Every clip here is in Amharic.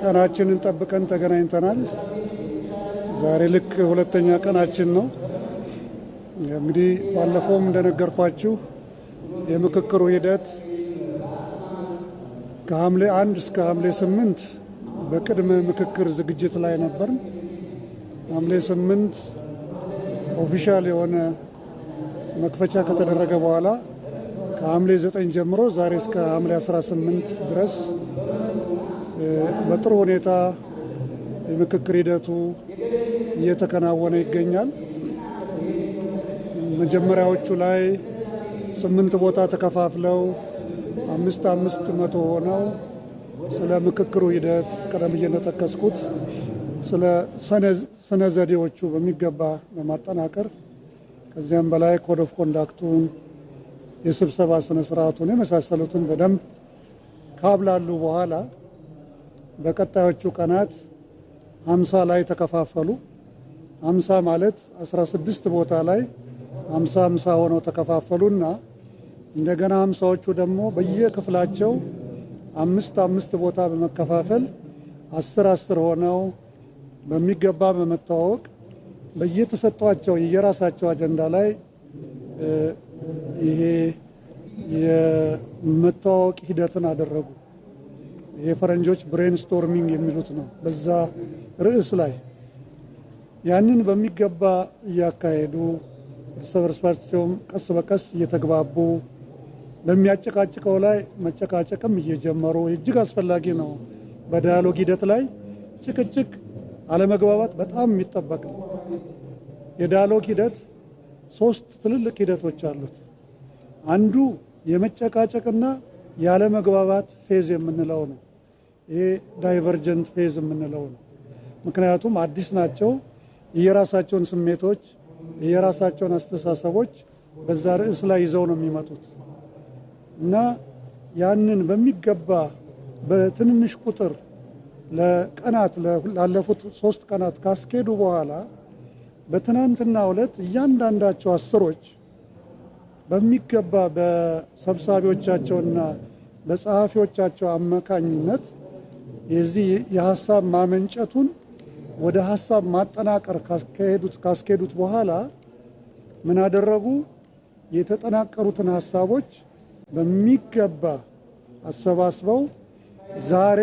ቀናችንን ጠብቀን ተገናኝተናል። ዛሬ ልክ ሁለተኛ ቀናችን ነው። እንግዲህ ባለፈውም እንደነገርኳችሁ የምክክሩ ሂደት ከሐምሌ 1 እስከ ሐምሌ 8 በቅድመ ምክክር ዝግጅት ላይ ነበር። ሐምሌ 8 ኦፊሻል የሆነ መክፈቻ ከተደረገ በኋላ ከሐምሌ 9 ጀምሮ ዛሬ እስከ ሐምሌ 18 ድረስ በጥሩ ሁኔታ የምክክር ሂደቱ እየተከናወነ ይገኛል። መጀመሪያዎቹ ላይ 8 ቦታ ተከፋፍለው 500 ሆነው ስለ ምክክሩ ሂደት ቀደም ብዬ እንደጠቀስኩት ስለ ስነ ዘዴዎቹ በሚገባ በማጠናቀር ከዚያም በላይ ኮድ ኦፍ ኮንዳክቱን የስብሰባ ስነ ስርዓቱን የመሳሰሉትን በደንብ ካብላሉ በኋላ በቀጣዮቹ ቀናት 50 ላይ ተከፋፈሉ። 50 ማለት 16 ቦታ ላይ 50 ሆነው ተከፋፈሉና እንደገና 50ዎቹ ደግሞ በየክፍላቸው 5 ቦታ በመከፋፈል 10 ሆነው በሚገባ በመተዋወቅ በየተሰጧቸው የየራሳቸው አጀንዳ ላይ ይሄ የመተዋወቅ ሂደትን አደረጉ። የፈረንጆች ብሬንስቶርሚንግ የሚሉት ነው። በዛ ርዕስ ላይ ያንን በሚገባ እያካሄዱ እርስ በርሳቸውም ቀስ በቀስ እየተግባቡ በሚያጨቃጭቀው ላይ መጨቃጨቅም እየጀመሩ እጅግ አስፈላጊ ነው። በዳያሎግ ሂደት ላይ ጭቅጭቅ፣ አለመግባባት በጣም የሚጠበቅ ነው። የዳያሎግ ሂደት 3 ትልልቅ ሂደቶች አሉት። አንዱ የመጨቃጨቅና ያለመግባባት ፌዝ የምንለው ነው። ይሄ ዳይቨርጀንት ፌዝ የምንለው ነው። ምክንያቱም አዲስ ናቸው። የራሳቸውን ስሜቶች የራሳቸውን አስተሳሰቦች በዛ ርዕስ ላይ ይዘው ነው የሚመጡት እና ያንን በሚገባ በትንንሽ ቁጥር ለቀናት ላለፉት 3 ቀናት ካስኬዱ በኋላ በትናንትናው ዕለት እያንዳንዳቸው 10ዎች በሚገባ በሰብሳቢዎቻቸውና በጸሐፊዎቻቸው አማካኝነት የዚህ የሀሳብ ማመንጨቱን ወደ ሀሳብ ማጠናቀር ካስኬዱት በኋላ ምን አደረጉ? የተጠናቀሩትን ሀሳቦች በሚገባ አሰባስበው ዛሬ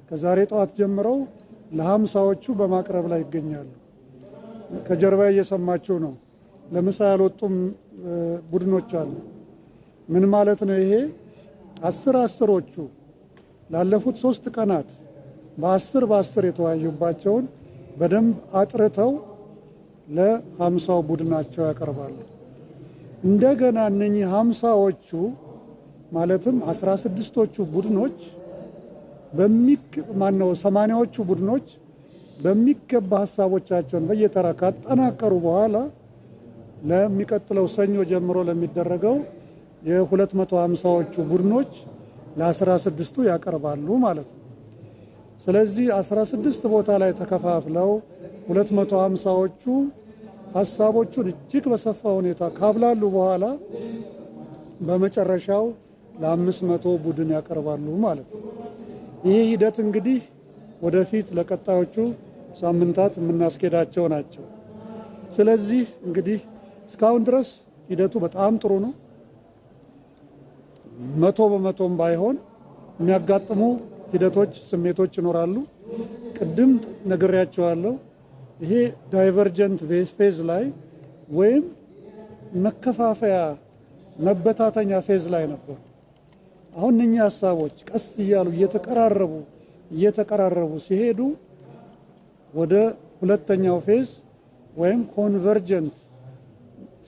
ከዛሬ ጠዋት ጀምረው ለ50ዎቹ በማቅረብ ላይ ይገኛሉ። ከጀርባ እየሰማችሁ ነው። ለምሳ ያልወጡም ቡድኖች አሉ። ምን ማለት ነው ይሄ? 10ዎቹ ላለፉት 3 ቀናት በ10 የተወያዩባቸውን በደንብ አጥርተው ለ50ው ቡድናቸው ያቀርባሉ። እንደገና እነኚህ 50ዎቹ ማለትም 16ቶቹ ቡድኖች 80ዎቹ ቡድኖች በሚገባ ሀሳቦቻቸውን በየተራ ካጠናቀሩ በኋላ ለሚቀጥለው ሰኞ ጀምሮ ለሚደረገው የ250ዎቹ ቡድኖች ለ16ቱ ያቀርባሉ ማለት ነው። ስለዚህ 16 ቦታ ላይ ተከፋፍለው 250ዎቹ ሀሳቦቹን እጅግ በሰፋ ሁኔታ ካብላሉ በኋላ በመጨረሻው ለ500 ቡድን ያቀርባሉ ማለት ነው። ይህ ሂደት እንግዲህ ወደፊት ለቀጣዮቹ ሳምንታት የምናስኬዳቸው ናቸው። ስለዚህ እንግዲህ እስካሁን ድረስ ሂደቱ በጣም ጥሩ ነው። 100% ባይሆን የሚያጋጥሙ ሂደቶች፣ ስሜቶች ይኖራሉ። ቅድም ነግሬያቸዋለሁ። ይሄ ዳይቨርጀንት ፌዝ ላይ ወይም መከፋፈያ መበታተኛ ፌዝ ላይ ነበሩ። አሁን እነኚህ ሀሳቦች ቀስ እያሉ እየተቀራረቡ ሲሄዱ ወደ ሁለተኛው ፌዝ ወይም ኮንቨርጀንት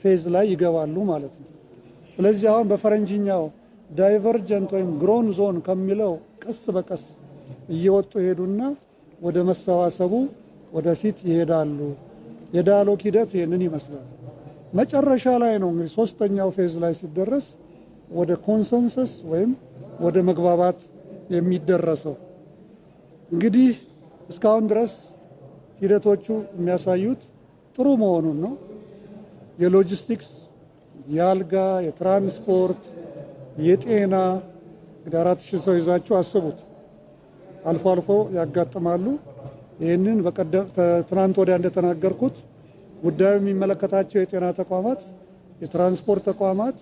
ፌዝ ላይ ይገባሉ ማለት ነው። ስለዚህ አሁን በፈረንጅኛው ዳይቨርጀንት ወይም ግሮን ዞን ከሚለው ቀስ በቀስ እየወጡ ሄዱና ወደ መሰባሰቡ ወደፊት ይሄዳሉ። የዳያሎግ ሂደት ይህንን ይመስላል። መጨረሻ ላይ ነው እንግዲህ 3ኛው ፌዝ ላይ ሲደረስ ወደ ኮንሰንሰስ ወይም ወደ መግባባት የሚደረሰው። እንግዲህ እስካሁን ድረስ ሂደቶቹ የሚያሳዩት ጥሩ መሆኑን ነው። የሎጂስቲክስ፣ የአልጋ፣ የትራንስፖርት፣ የጤና እንግዲህ 4000 ሰው ይዛችሁ አስቡት። አልፎ አልፎ ያጋጥማሉ። ይህንን ትናንት ወዲያ እንደተናገርኩት ጉዳዩ የሚመለከታቸው የጤና ተቋማት፣ የትራንስፖርት ተቋማት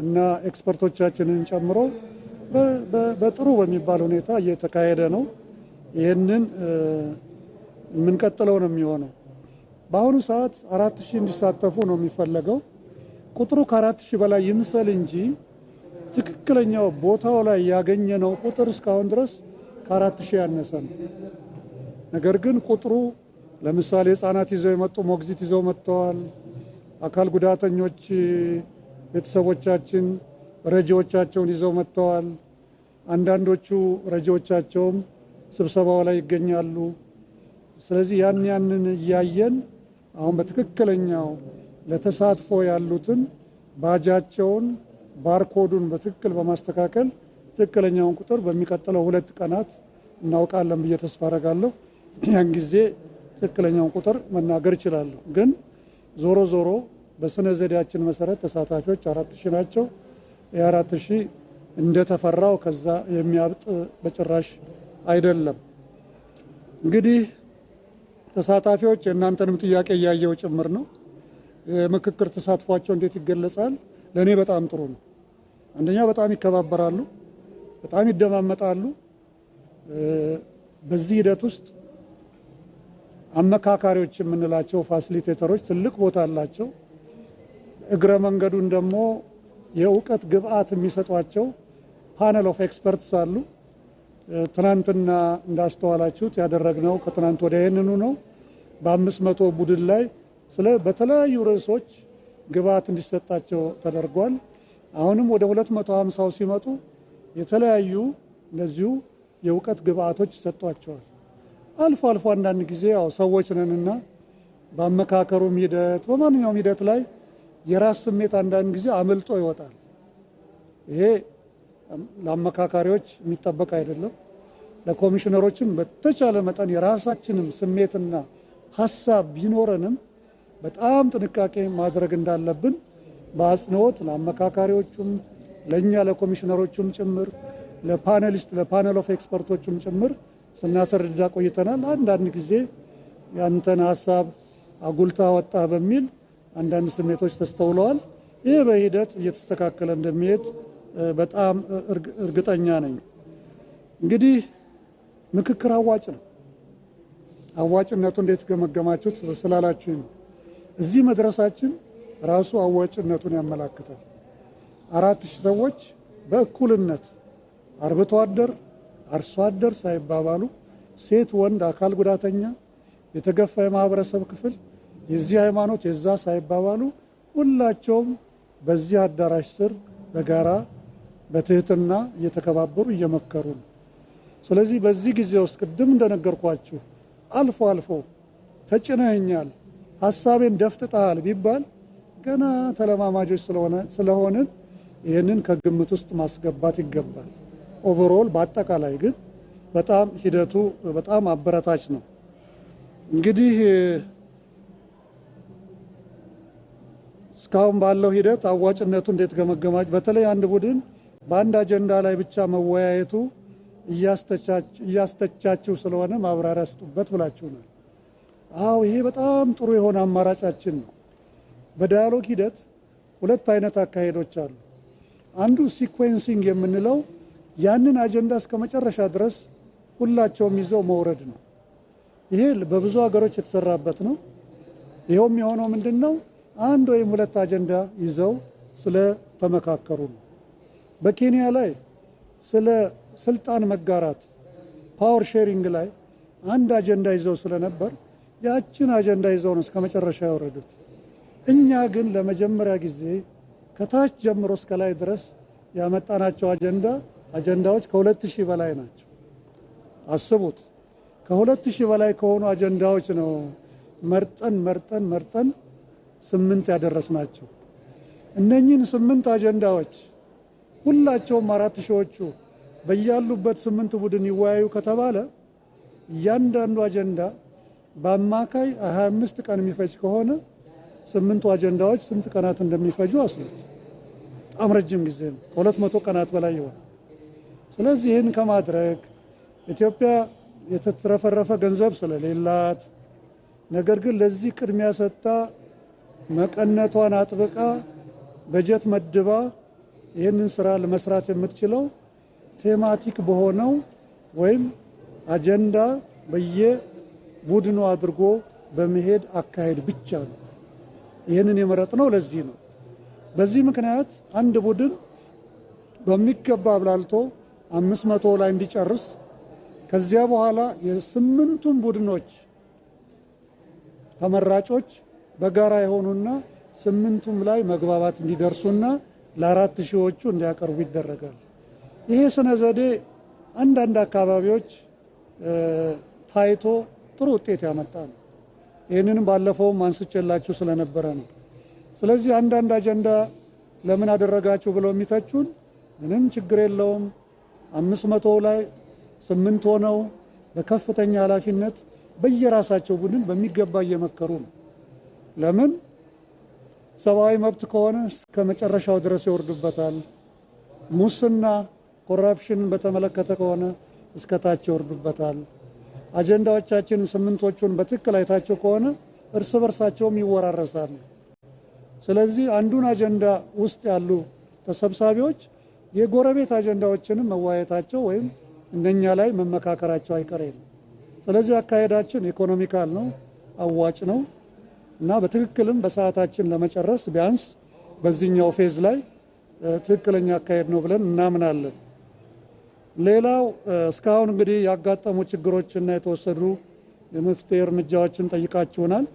እና ኤክስፐርቶቻችንን ጨምሮ በጥሩ በሚባል ሁኔታ እየተካሄደ ነው። ይህንን የምንቀጥለው ነው የሚሆነው። በአሁኑ ሰዓት 4000 እንዲሳተፉ ነው የሚፈለገው። ቁጥሩ ከ4000 በላይ ይምሰል እንጂ ትክክለኛው ቦታው ላይ ያገኘነው ቁጥር እስካሁን ድረስ ከ4000 ያነሰ ነው። ነገር ግን ቁጥሩ ለምሳሌ ህጻናት ይዘው የመጡ ሞግዚት ይዘው መጥተዋል። አካል ጉዳተኞች ቤተሰቦቻችን ረጂዎቻቸውን ይዘው መጥተዋል። አንዳንዶቹ ረጂዎቻቸውም ስብሰባው ላይ ይገኛሉ። ስለዚህ ያንን እያየን አሁን በትክክለኛው ለተሳትፎ ያሉትን ባጃቸውን ባርኮዱን በትክክል በማስተካከል ትክክለኛውን ቁጥር በሚቀጥለው 2 ቀናት እናውቃለን ብዬ ተስፋ አደርጋለሁ። ያን ጊዜ ትክክለኛውን ቁጥር መናገር እችላለሁ። ግን ዞሮ ዞሮ በስነ ዘዴያችን መሰረት ተሳታፊዎች 4000 ናቸው። የ4000 እንደተፈራው ከዛ የሚያብጥ በጭራሽ አይደለም። እንግዲህ ተሳታፊዎች የእናንተንም ጥያቄ እያየው ጭምር ነው። የምክክር ተሳትፏቸው እንዴት ይገለጻል? ለእኔ በጣም ጥሩ ነው። አንደኛ በጣም ይከባበራሉ፣ በጣም ይደማመጣሉ። በዚህ ሂደት ውስጥ አመካካሪዎች የምንላቸው ፋሲሊቴተሮች ትልቅ ቦታ አላቸው። እግረ መንገዱን ደግሞ የእውቀት ግብአት የሚሰጧቸው ፓነል ኦፍ ኤክስፐርትስ አሉ። ትናንትና እንዳስተዋላችሁት ያደረግነው ከትናንት ወዲያ ይህንኑ ነው። በ500 ቡድን ላይ በተለያዩ ርዕሶች ግብአት እንዲሰጣቸው ተደርጓል። አሁንም ወደ 250 ሲመጡ የተለያዩ እንደዚሁ የእውቀት ግብአቶች ይሰጧቸዋል። አልፎ አልፎ አንዳንድ ጊዜ ያው ሰዎች ነንና በአመካከሩም ሂደት በማንኛውም ሂደት ላይ የራስ ስሜት አንዳንድ ጊዜ አመልጦ ይወጣል። ይሄ ለአመካካሪዎች የሚጠበቅ አይደለም። ለኮሚሽነሮችም በተቻለ መጠን የራሳችንም ስሜትና ሀሳብ ቢኖረንም በጣም ጥንቃቄ ማድረግ እንዳለብን በአጽንኦት ለአመካካሪዎቹም ለእኛ ለኮሚሽነሮቹም ጭምር ለፓነል ኦፍ ኤክስፐርቶቹም ጭምር ስናስረዳ ቆይተናል። አንዳንድ ጊዜ ያንተን ሀሳብ አጉልታ ወጣ በሚል አንዳንድ ስሜቶች ተስተውለዋል። ይህ በሂደት እየተስተካከለ እንደሚሄድ በጣም እርግጠኛ ነኝ። እንግዲህ ምክክር አዋጭ ነው። አዋጭነቱ እንዴት ገመገማችሁት ስላላችሁኝ ነው። እዚህ መድረሳችን ራሱ አዋጭነቱን ያመላክታል። 4000 ሰዎች በእኩልነት አርብቶ አደር፣ አርሶ አደር ሳይባባሉ ሴት፣ ወንድ፣ አካል ጉዳተኛ፣ የተገፋ የማህበረሰብ ክፍል፣ የዚህ ሃይማኖት የዛ ሳይባባሉ ሁላቸውም በዚህ አዳራሽ ስር በጋራ በትህትና እየተከባበሩ እየመከሩ ነው። ስለዚህ በዚህ ጊዜ ውስጥ ቅድም እንደነገርኳችሁ አልፎ አልፎ ተጭነኛል፣ ሀሳቤን ደፍጥጣል ቢባል ገና ተለማማጆች ስለሆንን ይህንን ከግምት ውስጥ ማስገባት ይገባል። ኦቨርኦል በአጠቃላይ ግን በጣም ሂደቱ በጣም አበረታች ነው። እንግዲህ እስካሁን ባለው ሂደት አዋጭነቱ እንዴት ገመገማች? በተለይ አንድ ቡድን በአንድ አጀንዳ ላይ ብቻ መወያየቱ እያስተቻችሁ ስለሆነ ማብራሪያ ስጡበት ብላችሁናል። አዎ ይሄ በጣም ጥሩ የሆነ አማራጫችን ነው። በዳያሎግ ሂደት 2 አይነት አካሄዶች አሉ። አንዱ ሲኩዌንሲንግ የምንለው ያንን አጀንዳ እስከ መጨረሻ ድረስ ሁላቸውም ይዘው መውረድ ነው። ይሄ በብዙ ሀገሮች የተሰራበት ነው። ይኸውም የሆነው ምንድን ነው? 1 ወይም 2 አጀንዳ ይዘው ስለተመካከሩ ነው። በኬንያ ላይ ስለ ስልጣን መጋራት ፓወር ሼሪንግ ላይ አንድ አጀንዳ ይዘው ስለነበር ያችን አጀንዳ ይዘው ነው እስከ መጨረሻ ያወረዱት። እኛ ግን ለመጀመሪያ ጊዜ ከታች ጀምሮ እስከ ላይ ድረስ ያመጣናቸው አጀንዳዎች ከ2000 በላይ ናቸው። አስቡት፣ ከ2000 በላይ ከሆኑ አጀንዳዎች ነው መርጠን 8 ያደረስናቸው። እነኚህን 8 አጀንዳዎች ሁላቸውም 4000ዎቹ በያሉበት 8 ቡድን ይወያዩ ከተባለ እያንዳንዱ አጀንዳ በአማካይ 25 ቀን የሚፈጅ ከሆነ 8ቱ አጀንዳዎች ስንት ቀናት እንደሚፈጁ አስሉት። በጣም ረጅም ጊዜ ነው። ከ200 ቀናት በላይ ይሆናል። ስለዚህ ይህን ከማድረግ ኢትዮጵያ የተትረፈረፈ ገንዘብ ስለሌላት ነገር ግን ለዚህ ቅድሚያ ሰጥታ መቀነቷን አጥብቃ በጀት መድባ ይህንን ስራ ለመስራት የምትችለው ቴማቲክ በሆነው ወይም አጀንዳ በየቡድኑ አድርጎ በመሄድ አካሄድ ብቻ ነው። ይህንን የመረጥነው ለዚህ ነው። በዚህ ምክንያት አንድ ቡድን በሚገባ አብላልቶ 500 ላይ እንዲጨርስ ከዚያ በኋላ የስምንቱም ቡድኖች ተመራጮች በጋራ የሆኑና ስምንቱም ላይ መግባባት እንዲደርሱና ለአራት ሺዎቹ እንዲያቀርቡ ይደረጋል። ይሄ ስነ ዘዴ አንዳንድ አካባቢዎች ታይቶ ጥሩ ውጤት ያመጣ ነው። ይህንንም ባለፈውም አንስቼላችሁ ስለነበረ ነው። ስለዚህ አንዳንድ አጀንዳ ለምን አደረጋችሁ ብለው የሚተቹን ምንም ችግር የለውም። 500 ላይ 8 ሆነው በከፍተኛ ኃላፊነት በየራሳቸው ቡድን በሚገባ እየመከሩ ነው። ለምን ሰብአዊ መብት ከሆነ እስከ መጨረሻው ድረስ ይወርዱበታል። ሙስና ኮራፕሽንን በተመለከተ ከሆነ እስከ ታች ይወርዱበታል። አጀንዳዎቻችንን ስምንቶቹን በትክክል አይታቸው ከሆነ እርስ በርሳቸውም ይወራረሳሉ። ስለዚህ አንዱን አጀንዳ ውስጥ ያሉ ተሰብሳቢዎች የጎረቤት አጀንዳዎችንም መዋየታቸው ወይም እነኛ ላይ መመካከራቸው አይቀሬ ነው። ስለዚህ አካሄዳችን ኢኮኖሚካል ነው፣ አዋጭ ነው እና በትክክልም በሰዓታችን ለመጨረስ ቢያንስ በዚህኛው ፌዝ ላይ ትክክለኛ አካሄድ ነው ብለን እናምናለን። ሌላው እስካሁን እንግዲህ ያጋጠሙ ችግሮችና የተወሰዱ የመፍትሄ እርምጃዎችን ጠይቃችሁናል።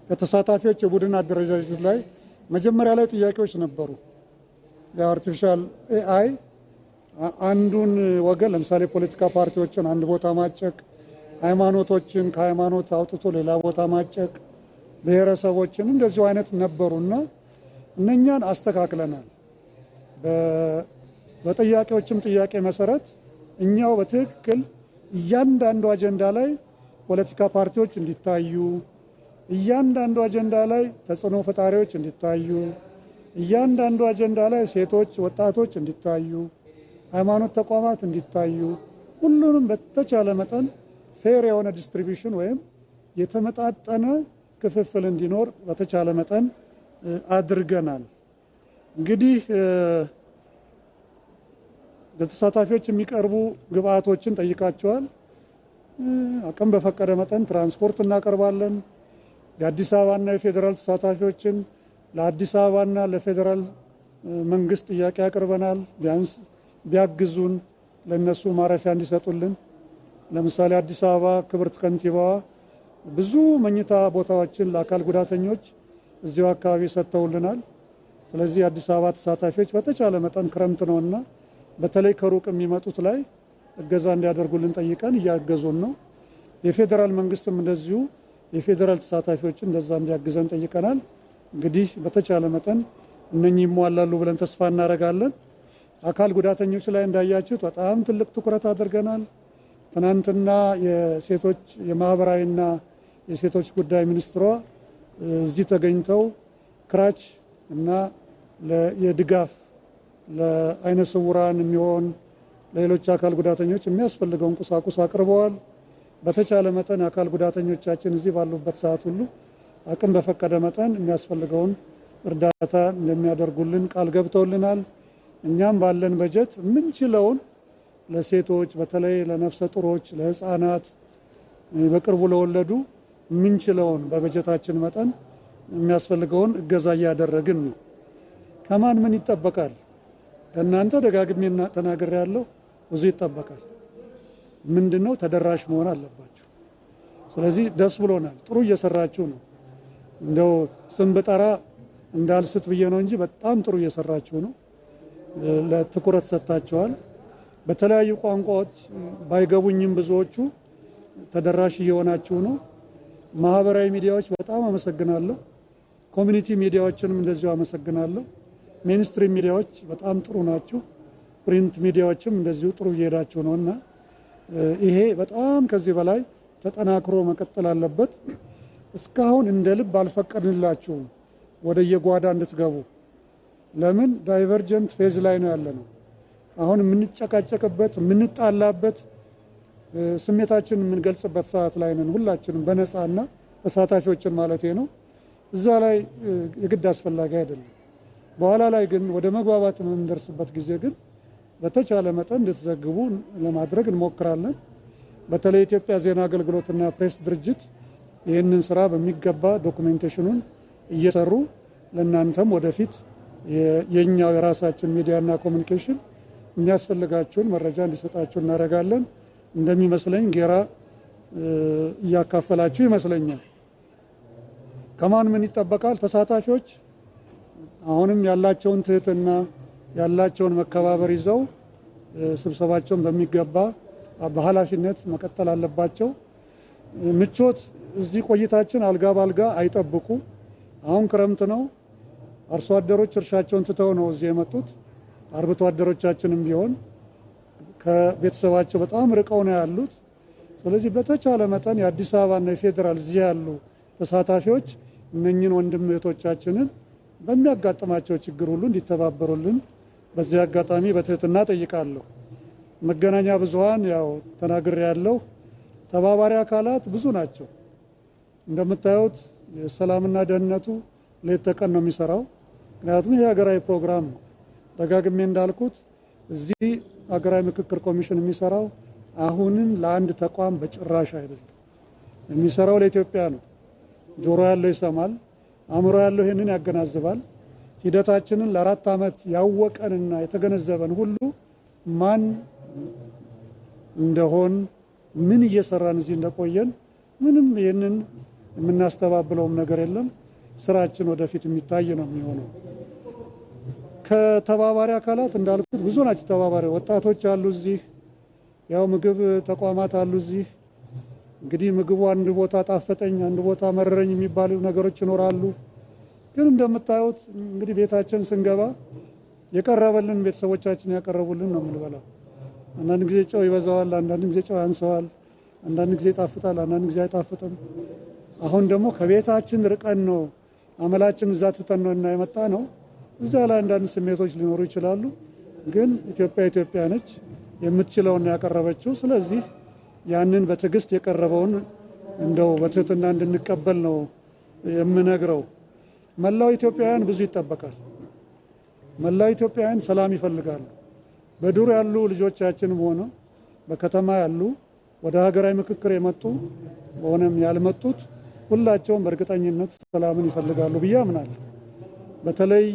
ከተሳታፊዎች የቡድን አደረጃጀት ላይ መጀመሪያ ላይ ጥያቄዎች ነበሩ። የአርቲፊሻል ኤአይ አንዱን ወገን ለምሳሌ ፖለቲካ ፓርቲዎችን አንድ ቦታ ማጨቅ፣ ሃይማኖቶችን ከሃይማኖት አውጥቶ ሌላ ቦታ ማጨቅ፣ ብሔረሰቦችን እንደዚሁ አይነት ነበሩና እነኛን አስተካክለናል። በጥያቄዎችም ጥያቄ መሰረት እኛው በትክክል እያንዳንዱ አጀንዳ ላይ ፖለቲካ ፓርቲዎች እንዲታዩ፣ እያንዳንዱ አጀንዳ ላይ ተጽዕኖ ፈጣሪዎች እንዲታዩ፣ እያንዳንዱ አጀንዳ ላይ ሴቶች፣ ወጣቶች እንዲታዩ፣ ሃይማኖት ተቋማት እንዲታዩ፣ ሁሉንም በተቻለ መጠን ፌር የሆነ ዲስትሪቢዩሽን ወይም የተመጣጠነ ክፍፍል እንዲኖር በተቻለ መጠን አድርገናል። እንግዲህ ለተሳታፊዎች የሚቀርቡ ግብአቶችን ጠይቃቸዋል። አቅም በፈቀደ መጠን ትራንስፖርት እናቀርባለን። የአዲስ አበባና የፌዴራል ተሳታፊዎችን ለአዲስ አበባና ለፌዴራል መንግስት ጥያቄ ያቀርበናል። ቢያንስ ቢያግዙን ለነሱ ማረፊያ እንዲሰጡልን። ለምሳሌ አዲስ አበባ ክብርት ከንቲባዋ ብዙ መኝታ ቦታዎችን ለአካል ጉዳተኞች እዚሁ አካባቢ ሰጥተውልናል። ስለዚህ የአዲስ አበባ ተሳታፊዎች በተቻለ መጠን ክረምት ነውና በተለይ ከሩቅ የሚመጡት ላይ እገዛ እንዲያደርጉልን ጠይቀን እያገዙን ነው። የፌዴራል መንግስትም እንደዚሁ የፌዴራል ተሳታፊዎችን እንደዛ እንዲያግዘን ጠይቀናል። እንግዲህ በተቻለ መጠን እነኚህ ይሟላሉ ብለን ተስፋ እናደርጋለን። አካል ጉዳተኞች ላይ እንዳያችሁት በጣም ትልቅ ትኩረት አድርገናል። ትናንትና የሴቶች የማህበራዊና የሴቶች ጉዳይ ሚኒስትሯ እዚህ ተገኝተው ክራች እና የድጋፍ ለአይነ ስውራን የሚሆን ለሌሎች አካል ጉዳተኞች የሚያስፈልገውን ቁሳቁስ አቅርበዋል። በተቻለ መጠን አካል ጉዳተኞቻችን እዚህ ባሉበት ሰዓት ሁሉ አቅም በፈቀደ መጠን የሚያስፈልገውን እርዳታ እንደሚያደርጉልን ቃል ገብተውልናል። እኛም ባለን በጀት የምንችለውን ለሴቶች በተለይ ለነፍሰ ጡሮች፣ ለህፃናት፣ በቅርቡ ለወለዱ የምንችለውን በበጀታችን መጠን የሚያስፈልገውን እገዛ እያደረግን ነው። ከማን ምን ይጠበቃል? ከእናንተ ደጋግሜ ተናግሬያለሁ። ብዙ ይጠበቃል። ምንድነው? ተደራሽ መሆን አለባችሁ። ስለዚህ ደስ ብሎናል። ጥሩ እየሰራችሁ ነው። እንደው ስም ብጠራ እንዳልስት ብዬ ነው እንጂ በጣም ጥሩ እየሰራችሁ ነው። ለትኩረት ሰጥታችኋል። በተለያዩ ቋንቋዎች ባይገቡኝም ብዙዎቹ ተደራሽ እየሆናችሁ ነው። ማህበራዊ ሚዲያዎች በጣም አመሰግናለሁ። ኮሚኒቲ ሚዲያዎችንም እንደዚሁ አመሰግናለሁ። ሜንስትሪም ሚዲያዎች በጣም ጥሩ ናችሁ። ፕሪንት ሚዲያዎችም እንደዚሁ ጥሩ እየሄዳችሁ ነው እና ይሄ በጣም ከዚህ በላይ ተጠናክሮ መቀጠል አለበት። እስካሁን እንደ ልብ አልፈቀድንላችሁም ወደ የጓዳ እንድትገቡ። ለምን? ዳይቨርጀንት ፌዝ ላይ ነው ያለ ነው። አሁን የምንጨቃጨቅበት የምንጣላበት ስሜታችን የምንገልጽበት ሰዓት ላይ ነን ሁላችንም በነፃና ተሳታፊዎችን ማለት ነው። እዛ ላይ የግድ አስፈላጊ አይደለም። በኋላ ላይ ግን ወደ መግባባት የምንደርስበት ጊዜ ግን በተቻለ መጠን እንድትዘግቡ ለማድረግ እንሞክራለን። በተለይ ኢትዮጵያ ዜና አገልግሎትና ፕሬስ ድርጅት ይህንን ስራ በሚገባ ዶኩሜንቴሽኑን እየሰሩ ለእናንተም ወደፊት የኛው የራሳችን ሚዲያና ኮሚኒኬሽን የሚያስፈልጋችሁን መረጃ እንዲሰጣችሁ እናደርጋለን። እንደሚመስለኝ ጌራ እያካፈላችሁ ይመስለኛል። ከማን ምን ይጠበቃል? ተሳታፊዎች አሁንም ያላቸውን ትህትና ያላቸውን መከባበር ይዘው ስብሰባቸውን በሚገባ በኃላፊነት መቀጠል አለባቸው። ምቾት እዚህ ቆይታችን አልጋ ባልጋ አይጠብቁ። አሁን ክረምት ነው። አርሶ አደሮች እርሻቸውን ትተው ነው እዚህ የመጡት። አርብቶ አደሮቻችንም ቢሆን ከቤተሰባቸው በጣም ርቀው ነው ያሉት። ስለዚህ በተቻለ መጠን የአዲስ አበባና የፌዴራል እዚህ ያሉ ተሳታፊዎች እነኝን ወንድም እህቶቻችንን በሚያጋጥማቸው ችግር ሁሉ እንዲተባበሩልን በዚህ አጋጣሚ በትህትና ጠይቃለሁ። መገናኛ ብዙሃን ያው ተናግሬ ያለው ተባባሪ አካላት ብዙ ናቸው። እንደምታዩት የሰላምና ደህንነቱ ሌት ተቀን ነው የሚሰራው። ምክንያቱም ይህ ሀገራዊ ፕሮግራም ነው። ደጋግሜ እንዳልኩት እዚህ ሀገራዊ ምክክር ኮሚሽን የሚሰራው አሁንም ለአንድ ተቋም በጭራሽ አይደለም የሚሰራው፣ ለኢትዮጵያ ነው። ጆሮ ያለው ይሰማል፣ አእምሮ ያለው ይህንን ያገናዝባል። ሂደታችንን ለ4 ዓመት ያወቀንና የተገነዘበን ሁሉ ማን እንደሆን ምን እየሰራን እዚህ እንደቆየን ምንም ይህንን የምናስተባብለውም ነገር የለም። ስራችን ወደፊት የሚታይ ነው የሚሆነው። ከተባባሪ አካላት እንዳልኩት ብዙ ናቸው። ተባባሪ ወጣቶች አሉ እዚህ፣ ያው ምግብ ተቋማት አሉ እዚህ። እንግዲህ ምግቡ አንድ ቦታ ጣፈጠኝ፣ አንድ ቦታ መረረኝ የሚባሉ ነገሮች ይኖራሉ። ግን እንደምታዩት እንግዲህ ቤታችን ስንገባ የቀረበልን ቤተሰቦቻችን ያቀረቡልን ነው የምንበላው። አንዳንድ ጊዜ ጨው ይበዛዋል፣ አንዳንድ ጊዜ ጨው ያንሰዋል፣ አንዳንድ ጊዜ ይጣፍጣል፣ አንዳንድ ጊዜ አይጣፍጥም። አሁን ደግሞ ከቤታችን ርቀን ነው አመላችን እዛ ትተን ነው እና የመጣ ነው። እዛ ላይ አንዳንድ ስሜቶች ሊኖሩ ይችላሉ። ግን ኢትዮጵያ ነች የምትችለውን ያቀረበችው። ስለዚህ ያንን በትዕግስት የቀረበውን እንደው በትህትና እንድንቀበል ነው የምነግረው። መላው ኢትዮጵያውያን ብዙ ይጠበቃል። መላው ኢትዮጵያውያን ሰላም ይፈልጋሉ። በዱር ያሉ ልጆቻችንም ሆነ በከተማ ያሉ ወደ ሀገራዊ ምክክር የመጡ ሆነም ያልመጡት ሁላቸውም በእርግጠኝነት ሰላምን ይፈልጋሉ ብዬ አምናለሁ። በተለይ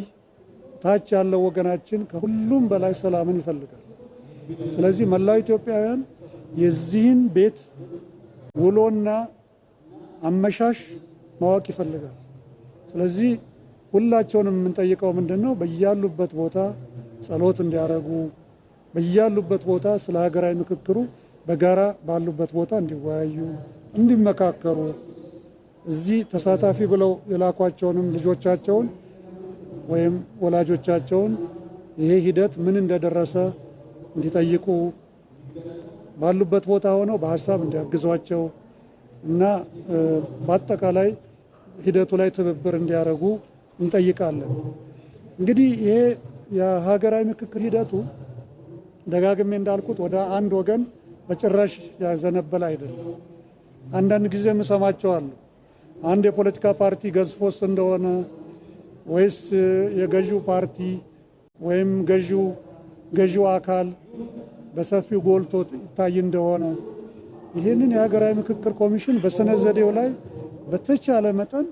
ታች ያለው ወገናችን ከሁሉም በላይ ሰላምን ይፈልጋል። ስለዚህ መላው ኢትዮጵያውያን የዚህን ቤት ውሎና አመሻሽ ማወቅ ይፈልጋል። ስለዚህ ሁላቸውንም የምንጠይቀው ምንድነው? በያሉበት ቦታ ጸሎት እንዲያደርጉ፣ በያሉበት ቦታ ስለ ሀገራዊ ምክክሩ በጋራ ባሉበት ቦታ እንዲወያዩ፣ እንዲመካከሩ፣ እዚህ ተሳታፊ ብለው የላኳቸውንም ልጆቻቸውን ወይም ወላጆቻቸውን ይሄ ሂደት ምን እንደደረሰ እንዲጠይቁ፣ ባሉበት ቦታ ሆነው በሀሳብ እንዲያግዟቸው እና በአጠቃላይ ሂደቱ ላይ ትብብር እንዲያደርጉ እንጠይቃለን። እንግዲህ ይሄ የሀገራዊ ምክክር ሂደቱ ደጋግሜ እንዳልኩት ወደ አንድ ወገን በጭራሽ ያዘነበለ አይደለም። አንዳንድ ጊዜ የምሰማቸዋለሁ አንድ የፖለቲካ ፓርቲ ገዝፎስ እንደሆነ ወይስ የገዢው ፓርቲ ወይም ገዢው አካል በሰፊው ጎልቶ ይታይ እንደሆነ ይህንን የሀገራዊ ምክክር ኮሚሽን በስነ ዘዴው ላይ በተቻለ መጠን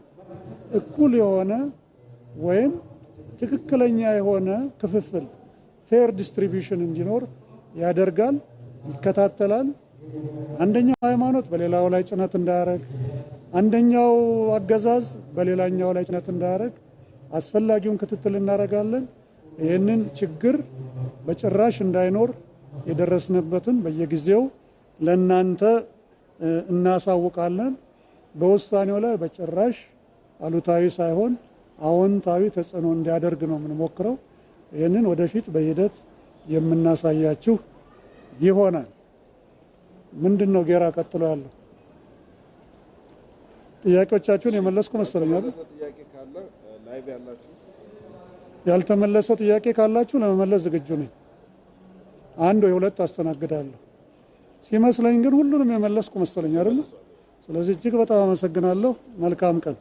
እኩል የሆነ ወይም ትክክለኛ የሆነ ክፍፍል ፌር ዲስትሪቢዩሽን እንዲኖር ያደርጋል፣ ይከታተላል። አንደኛው ሃይማኖት በሌላው ላይ ጭነት እንዳያደርግ፣ አንደኛው አገዛዝ በሌላኛው ላይ ጭነት እንዳያደርግ አስፈላጊውን ክትትል እናደርጋለን። ይህንን ችግር በጭራሽ እንዳይኖር የደረስንበትን በየጊዜው ለእናንተ እናሳውቃለን። በውሳኔው ላይ በጭራሽ አሉታዊ ሳይሆን አዎንታዊ ተጽዕኖ እንዲያደርግ ነው የምንሞክረው። ይህንን ወደፊት በሂደት የምናሳያችሁ ይሆናል። ምንድን ነው ጌራ ቀጥሎ ያለው? ጥያቄዎቻችሁን የመለስኩ መሰለኛል። ያልተመለሰ ጥያቄ ካላችሁ ለመመለስ ዝግጁ ነኝ። አንድ ወይ ሁለት አስተናግዳለሁ ሲመስለኝ ግን ሁሉንም የመለስኩ መሰለኝ አይደል? ስለዚህ እጅግ በጣም አመሰግናለሁ። መልካም ቀን።